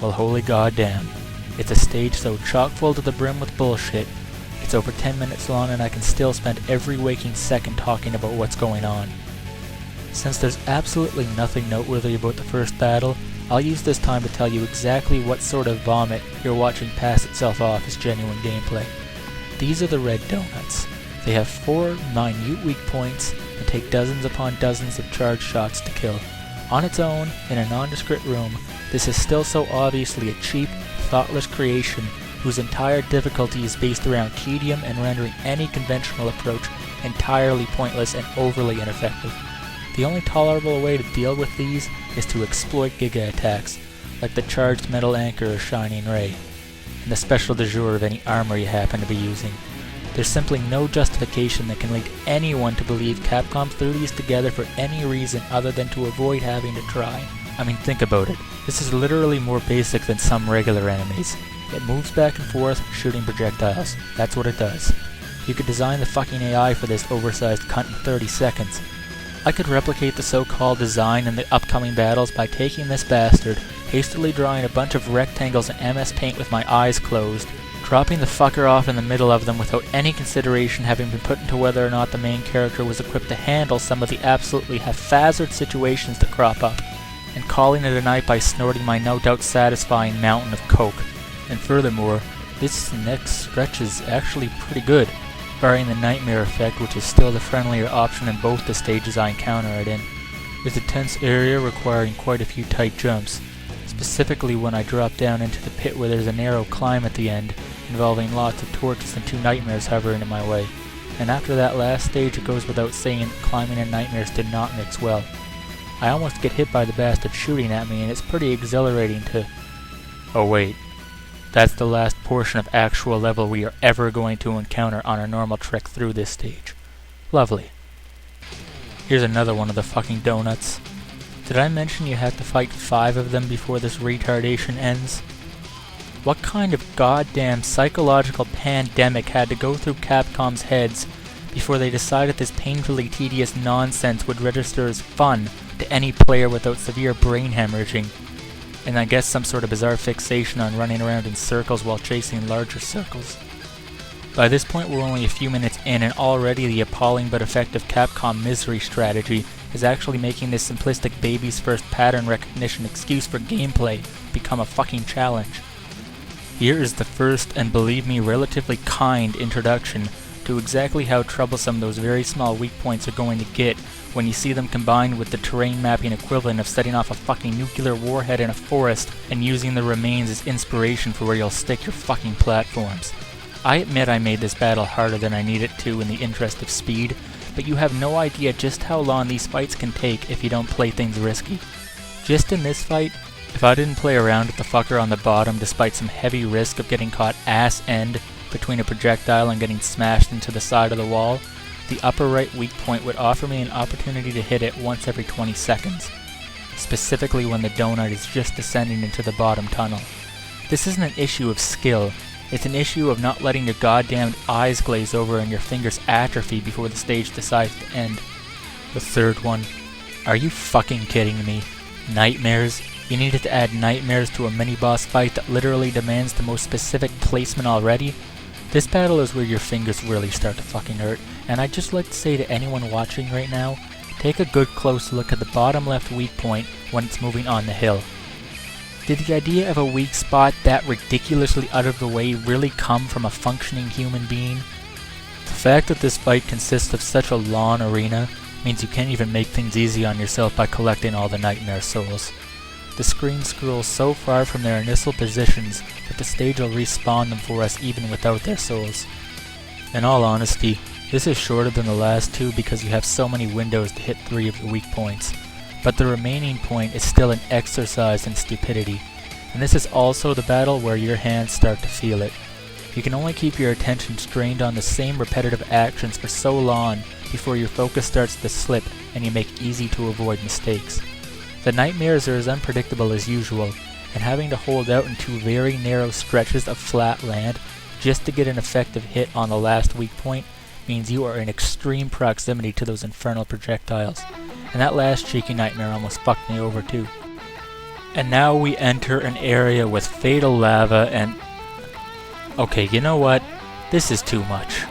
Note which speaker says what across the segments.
Speaker 1: Well, holy goddamn. It's a stage so chock full to the brim with bullshit. It's over 10 minutes long and I can still spend every waking second talking about what's going on. Since there's absolutely nothing noteworthy about the first battle, I'll use this time to tell you exactly what sort of vomit you're watching pass itself off as genuine gameplay. These are the red donuts. They have 4 minute weak points and take dozens upon dozens of charge shots to kill. On its own, in a nondescript room, this is still so obviously a cheap, thoughtless creation whose entire difficulty is based around tedium and rendering any conventional approach entirely pointless and overly ineffective. The only tolerable way to deal with these is to exploit giga attacks, like the charged metal anchor or shining ray, and the special de jour of any armor you happen to be using. There's simply no justification that can lead anyone to believe Capcom threw these together for any reason other than to avoid having to try. I mean, think about it. This is literally more basic than some regular enemies. It moves back and forth, shooting projectiles. That's what it does. You could design the fucking AI for this oversized cunt in 30 seconds. I could replicate the so-called design in the upcoming battles by taking this bastard, hastily drawing a bunch of rectangles in MS Paint with my eyes closed, dropping the fucker off in the middle of them without any consideration having been put into whether or not the main character was equipped to handle some of the absolutely haphazard situations that crop up, and calling it a night by snorting my no doubt satisfying mountain of coke. And furthermore, this next stretch is actually pretty good, barring the nightmare effect, which is still the friendlier option in both the stages I encounter it in. There's a tense area requiring quite a few tight jumps, specifically when I drop down into the pit where there's a narrow climb at the end, involving lots of torches and 2 nightmares hovering in my way. And after that last stage, it goes without saying that climbing and nightmares did not mix well. I almost get hit by the bastard shooting at me, and it's pretty exhilarating to... Oh wait. That's the last portion of actual level we are ever going to encounter on our normal trek through this stage. Lovely. Here's another one of the fucking donuts. Did I mention you have to fight 5 of them before this retardation ends? What kind of goddamn psychological pandemic had to go through Capcom's heads before they decided this painfully tedious nonsense would register as fun to any player without severe brain hemorrhaging? And I guess some sort of bizarre fixation on running around in circles while chasing larger circles. By this point we're only a few minutes in, and already the appalling but effective Capcom misery strategy is actually making this simplistic baby's first pattern recognition excuse for gameplay become a fucking challenge. Here is the first, and believe me, relatively kind introduction to exactly how troublesome those very small weak points are going to get when you see them combined with the terrain mapping equivalent of setting off a fucking nuclear warhead in a forest and using the remains as inspiration for where you'll stick your fucking platforms. I admit I made this battle harder than I needed to in the interest of speed, but you have no idea just how long these fights can take if you don't play things risky. Just in this fight, if I didn't play around with the fucker on the bottom despite some heavy risk of getting caught ass end between a projectile and getting smashed into the side of the wall, the upper right weak point would offer me an opportunity to hit it once every 20 seconds, specifically when the donut is just descending into the bottom tunnel. This isn't an issue of skill, it's an issue of not letting your goddamned eyes glaze over and your fingers atrophy before the stage decides to end. The third one. Are you fucking kidding me? Nightmares? You needed to add nightmares to a mini-boss fight that literally demands the most specific placement already? This battle is where your fingers really start to fucking hurt, and I'd just like to say to anyone watching right now, take a good close look at the bottom left weak point when it's moving on the hill. Did the idea of a weak spot that ridiculously out of the way really come from a functioning human being? The fact that this fight consists of such a long arena means you can't even make things easy on yourself by collecting all the nightmare souls. The screen scrolls so far from their initial positions that the stage will respawn them for us even without their souls. In all honesty, this is shorter than the last 2 because you have so many windows to hit 3 of the weak points, but the remaining point is still an exercise in stupidity, and this is also the battle where your hands start to feel it. You can only keep your attention strained on the same repetitive actions for so long before your focus starts to slip and you make easy to avoid mistakes. The nightmares are as unpredictable as usual, and having to hold out in 2 very narrow stretches of flat land just to get an effective hit on the last weak point means you are in extreme proximity to those infernal projectiles, and that last cheeky nightmare almost fucked me over too. And now we enter an area with fatal lava and... Okay, you know what? This is too much.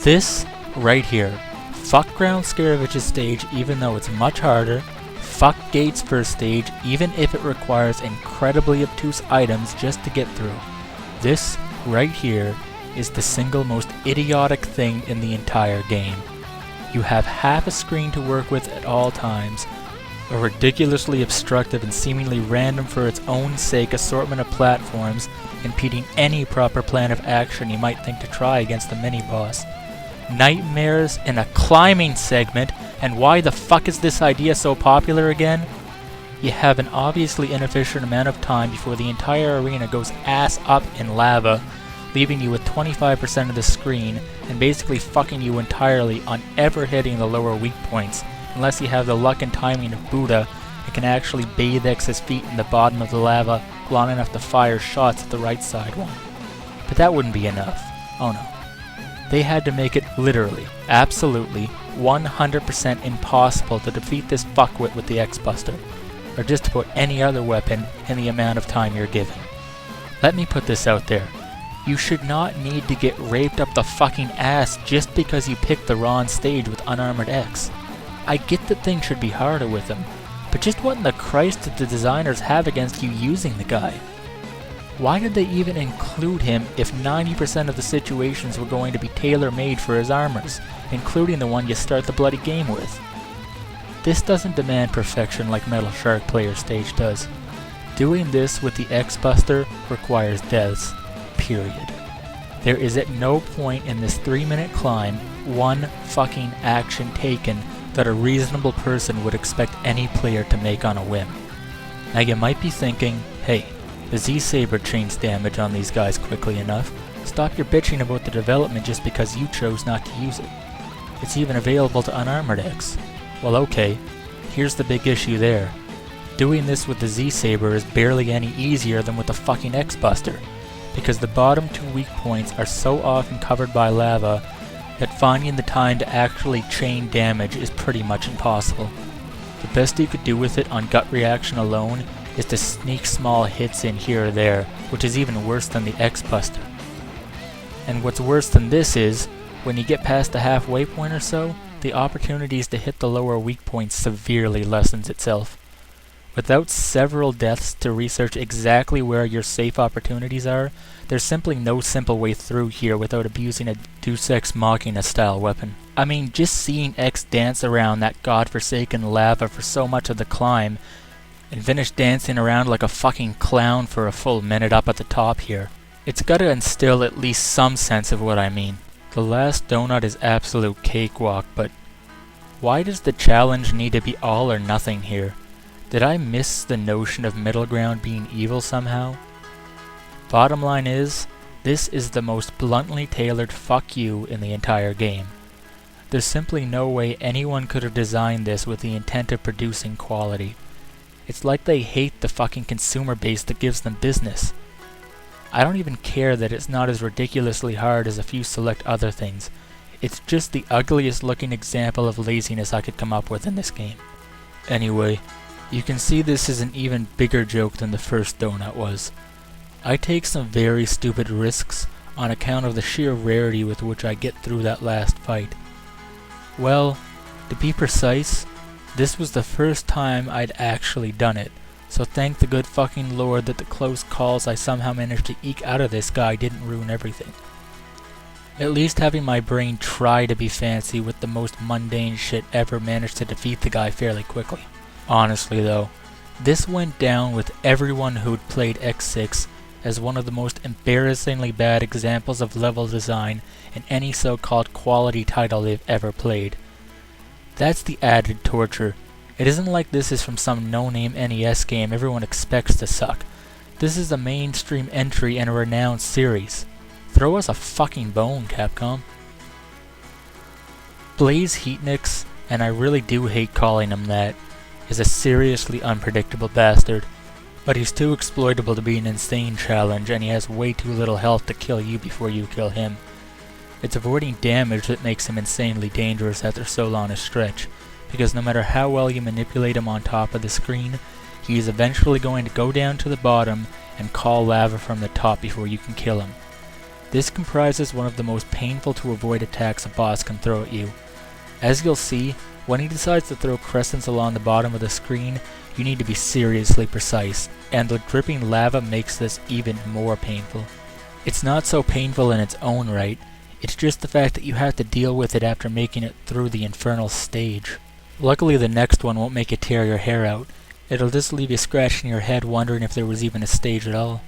Speaker 1: This, right here. Fuck Ground Scarawage's stage even though it's much harder. Fuck Gate's first stage even if it requires incredibly obtuse items just to get through. This, right here, is the single most idiotic thing in the entire game. You have half a screen to work with at all times, a ridiculously obstructive and seemingly random for its own sake assortment of platforms impeding any proper plan of action you might think to try against the mini-boss. Nightmares in a climbing segment, and why the fuck is this idea so popular again? You have an obviously inefficient amount of time before the entire arena goes ass up in lava, leaving you with 25% of the screen and basically fucking you entirely on ever hitting the lower weak points, unless you have the luck and timing of Buddha and can actually bathe X's feet in the bottom of the lava long enough to fire shots at the right side one. But that wouldn't be enough. Oh no. They had to make it literally, absolutely, 100% impossible to defeat this fuckwit with the X-Buster, or just to put any other weapon in the amount of time you're given. Let me put this out there. You should not need to get raped up the fucking ass just because you picked the wrong stage with Unarmored X. I get that things should be harder with him, but just what in the Christ did the designers have against you using the guy? Why did they even include him if 90% of the situations were going to be tailor-made for his armors, including the one you start the bloody game with? This doesn't demand perfection like Metal Shark Player Stage does. Doing this with the X-Buster requires deaths, period. There is at no point in this 3-minute climb one fucking action taken that a reasonable person would expect any player to make on a whim. Now you might be thinking, hey, the Z Sabre chains damage on these guys quickly enough. Stop your bitching about the development just because you chose not to use it. It's even available to Unarmored X. Well okay, here's the big issue there. Doing this with the Z Sabre is barely any easier than with the fucking X-Buster, because the bottom two weak points are so often covered by lava that finding the time to actually chain damage is pretty much impossible. The best you could do with it on gut reaction alone is to sneak small hits in here or there, which is even worse than the X-Buster. And what's worse than this is, when you get past the halfway point or so, the opportunities to hit the lower weak points severely lessens itself. Without several deaths to research exactly where your safe opportunities are, there's simply no simple way through here without abusing a Deus Ex Machina style weapon. I mean, just seeing X dance around that godforsaken lava for so much of the climb, and finish dancing around like a fucking clown for a full minute up at the top here. It's gotta instill at least some sense of what I mean. The last donut is absolute cakewalk, but why does the challenge need to be all or nothing here? Did I miss the notion of middle ground being evil somehow? Bottom line is, this is the most bluntly tailored fuck you in the entire game. There's simply no way anyone could have designed this with the intent of producing quality. It's like they hate the fucking consumer base that gives them business. I don't even care that it's not as ridiculously hard as a few select other things. It's just the ugliest looking example of laziness I could come up with in this game. Anyway, you can see this is an even bigger joke than the first donut was. I take some very stupid risks on account of the sheer rarity with which I get through that last fight. Well, to be precise, this was the first time I'd actually done it, so thank the good fucking Lord that the close calls I somehow managed to eke out of this guy didn't ruin everything. At least having my brain try to be fancy with the most mundane shit ever managed to defeat the guy fairly quickly. Honestly though, this went down with everyone who'd played X6 as one of the most embarrassingly bad examples of level design in any so-called quality title they've ever played. That's the added torture. It isn't like this is from some no-name NES game everyone expects to suck. This is a mainstream entry in a renowned series. Throw us a fucking bone, Capcom. Blaze Heatnix, and I really do hate calling him that, is a seriously unpredictable bastard. But he's too exploitable to be an insane challenge, and he has way too little health to kill you before you kill him. It's avoiding damage that makes him insanely dangerous after so long a stretch, because no matter how well you manipulate him on top of the screen, he is eventually going to go down to the bottom and call lava from the top before you can kill him. This comprises one of the most painful to avoid attacks a boss can throw at you. As you'll see, when he decides to throw crescents along the bottom of the screen, you need to be seriously precise, and the dripping lava makes this even more painful. It's not so painful in its own right, it's just the fact that you have to deal with it after making it through the infernal stage. Luckily the next one won't make you tear your hair out, it'll just leave you scratching your head wondering if there was even a stage at all.